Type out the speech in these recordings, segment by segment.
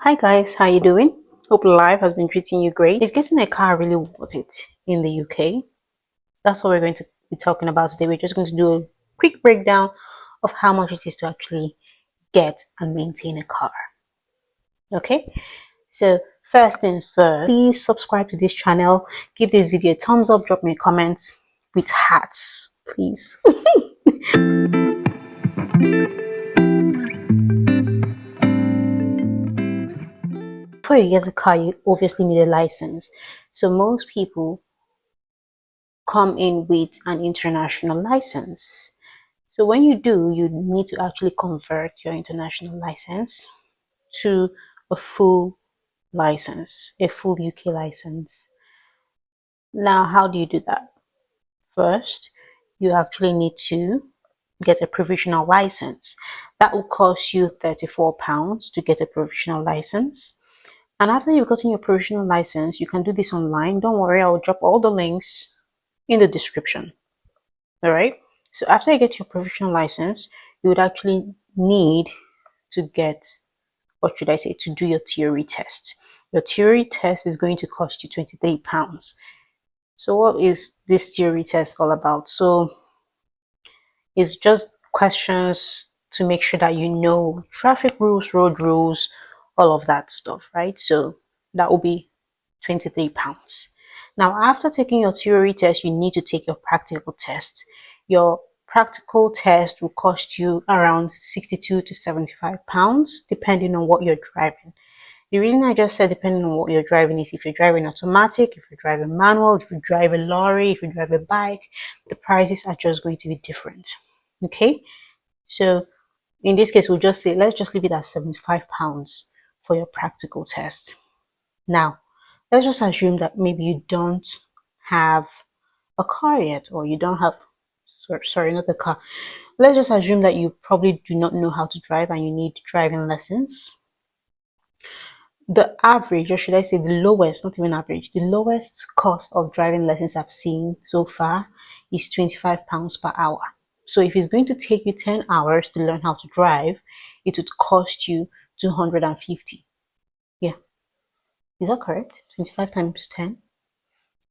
Hi guys, how you doing? Hope life has been treating you great. Is getting a car really worth it in the UK? That's what we're going to be talking about today. We're just going to do a quick breakdown of how much it is to actually get and maintain a car. Okay, so first things first, please subscribe to this channel, give this video a thumbs up, drop me comments with hearts, please. Before you get a car, you obviously need a license. So most people come in with an international license. So when you do, you need to actually convert your international license to a full license, a full UK license. Now, how do you do that? First, you actually need to get a provisional license. That will cost you £34 to get a provisional license. And after you've gotten your provisional license, you can do this online. Don't worry, I'll drop all the links in the description. All right. So after you get your provisional license, you would actually need to get, what should I say, to do your theory test. Your theory test is going to cost you £23. So what is this theory test all about? So it's just questions to make sure that you know traffic rules, road rules, all of that stuff, right? So that will be £23. Now, after taking your theory test, you need to take your practical test. Your practical test will cost you around £62 to £75, depending on what you're driving. The reason I just said depending on what you're driving is if you're driving automatic, if you're driving manual, if you drive a lorry, if you drive a bike, the prices are just going to be different. Okay, so in this case, we'll just say, let's just leave it at £75 for your practical test. Now, let's just assume that maybe you don't have a car yet, or you don't have, sorry, not the car. Let's just assume that you probably do not know how to drive and you need driving lessons. The average, or should I say the lowest, not even average, the lowest cost of driving lessons I've seen so far is £25 per hour. So if it's going to take you 10 hours to learn how to drive, it would cost you 250. Yeah. Is that correct? 25 times 10?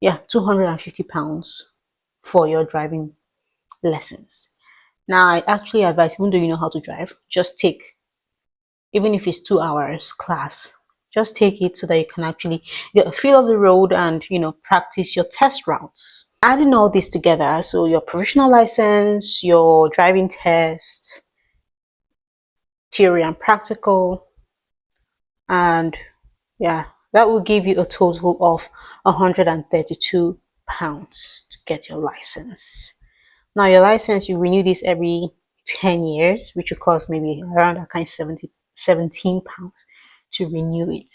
Yeah, £250 for your driving lessons. Now, I actually advise, even though you know how to drive, just take, even if it's 2 hours class, just take it so that you can actually get a feel of the road and, practice your test routes. Adding all this together, so your provisional license, your driving test, theory and practical, and yeah, that will give you a total of £132 to get your license. Now, your license, you renew this every 10 years, which will cost maybe around that kind of £17 to renew it.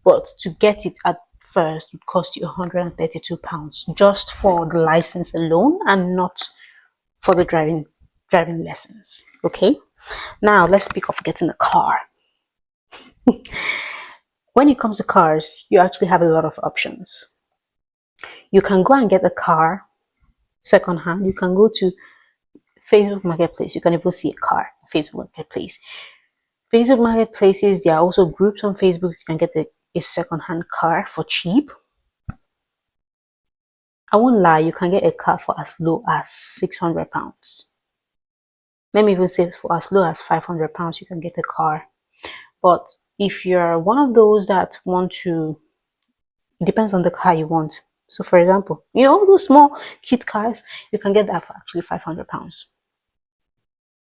But to get it at first would cost you £132 just for the license alone and not for the driving lessons. Okay. Now let's speak of getting a car. When it comes to cars, you actually have a lot of options. You can go and get a car secondhand. You can go to Facebook Marketplace. You can even see a car Facebook Marketplace. Facebook Marketplaces, there are also groups on Facebook. You can get a second-hand car for cheap. I won't lie, you can get a car for as low as £600. Let me even say for as low as £500, you can get a car. But if you're one of those that want to, it depends on the car you want. So for example, all those small cute cars, you can get that for actually £500.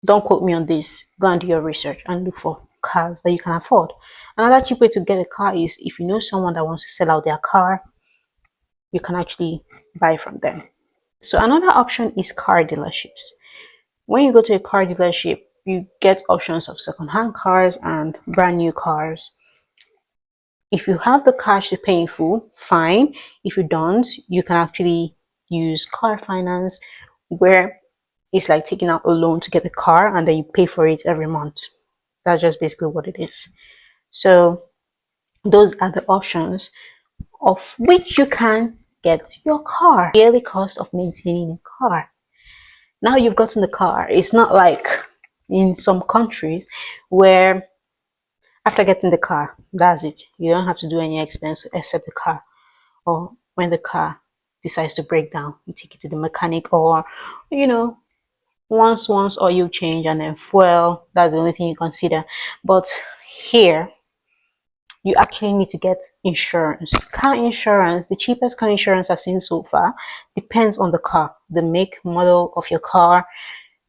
Don't quote me on this. Go and do your research and look for cars that you can afford. Another cheap way to get a car is if you know someone that wants to sell out their car, you can actually buy from them. So another option is car dealerships. When you go to a car dealership, you get options of second-hand cars and brand new cars. If you have the cash to pay in full, fine. If you don't, you can actually use car finance, where it's like taking out a loan to get the car and then you pay for it every month. That's just basically what it is. So those are the options of which you can get your car. Yearly cost of maintaining a car. Now you've gotten the car. It's not like in some countries where After getting the car, that's it. You don't have to do any expense except the car. Or when the car decides to break down, you take it to the mechanic, or once oil change and then fuel. That's the only thing you consider. But here, you actually need to get insurance. Car insurance, the cheapest car insurance I've seen so far, depends on the car, the make, model of your car.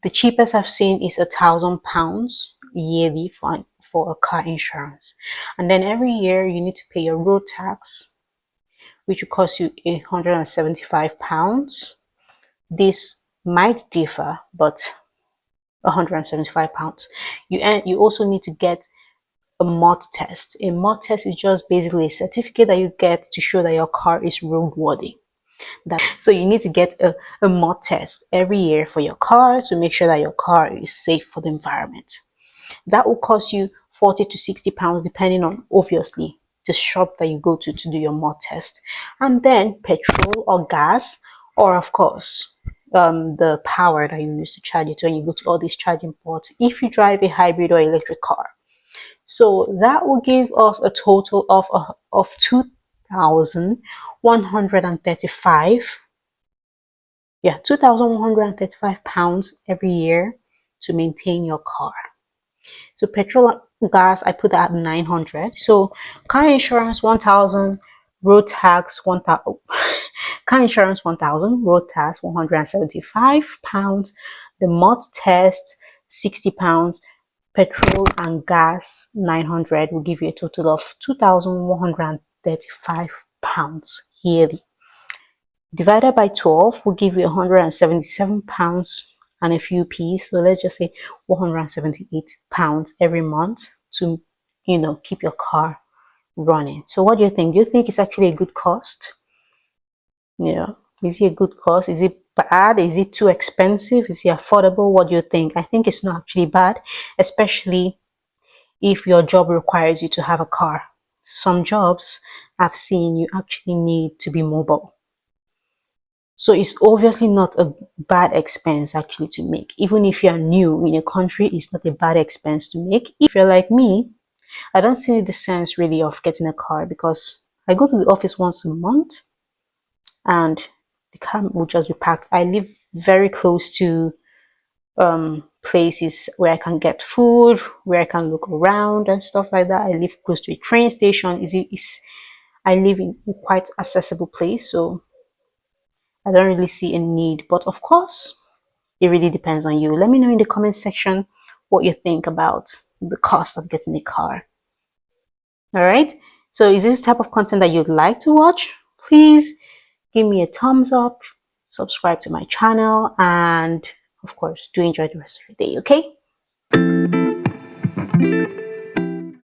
The cheapest I've seen is £1,000 yearly for a car insurance. And then every year you need to pay your road tax, which will cost you £175. This might differ, but £175. You also need to get a mod test. A mod test is just basically a certificate that you get to show that your car is roadworthy. So you need to get a mod test every year for your car to make sure that your car is safe for the environment. That will cost you £40 to £60 depending on, obviously, the shop that you go to do your mod test. And then petrol or gas, or of course the power that you use to charge it when you go to all these charging ports if you drive a hybrid or electric car. So that will give us a total of 2,135. Yeah, £2,135 every year to maintain your car. So petrol and gas, I put that at 900. So car insurance 1,000, road tax 1,000. Car insurance 1,000, road tax £175. The mod test £60. Petrol and gas 900 will give you a total of £2,135 yearly. Divided by 12 will give you £177 and a few p's. So let's just say £178 every month to keep your car running. So what do you think? Do you think it's actually a good cost? Is it a good cost? Is it bad? Is it too expensive? Is it affordable? What do you think? I think it's not actually bad, especially if your job requires you to have a car. Some jobs I've seen you actually need to be mobile. So it's obviously not a bad expense actually to make. Even if you're new in a country, it's not a bad expense to make. If you're like me, I don't see the sense really of getting a car because I go to the office once a month and the car will just be packed. I live very close to places where I can get food, where I can look around and stuff like that. I live close to a train station. I live in a quite accessible place, so I don't really see a need. But of course, it really depends on you. Let me know in the comment section what you think about the cost of getting a car. All right. So is this the type of content that you'd like to watch? Please give me a thumbs up, subscribe to my channel, and of course, do enjoy the rest of your day, okay?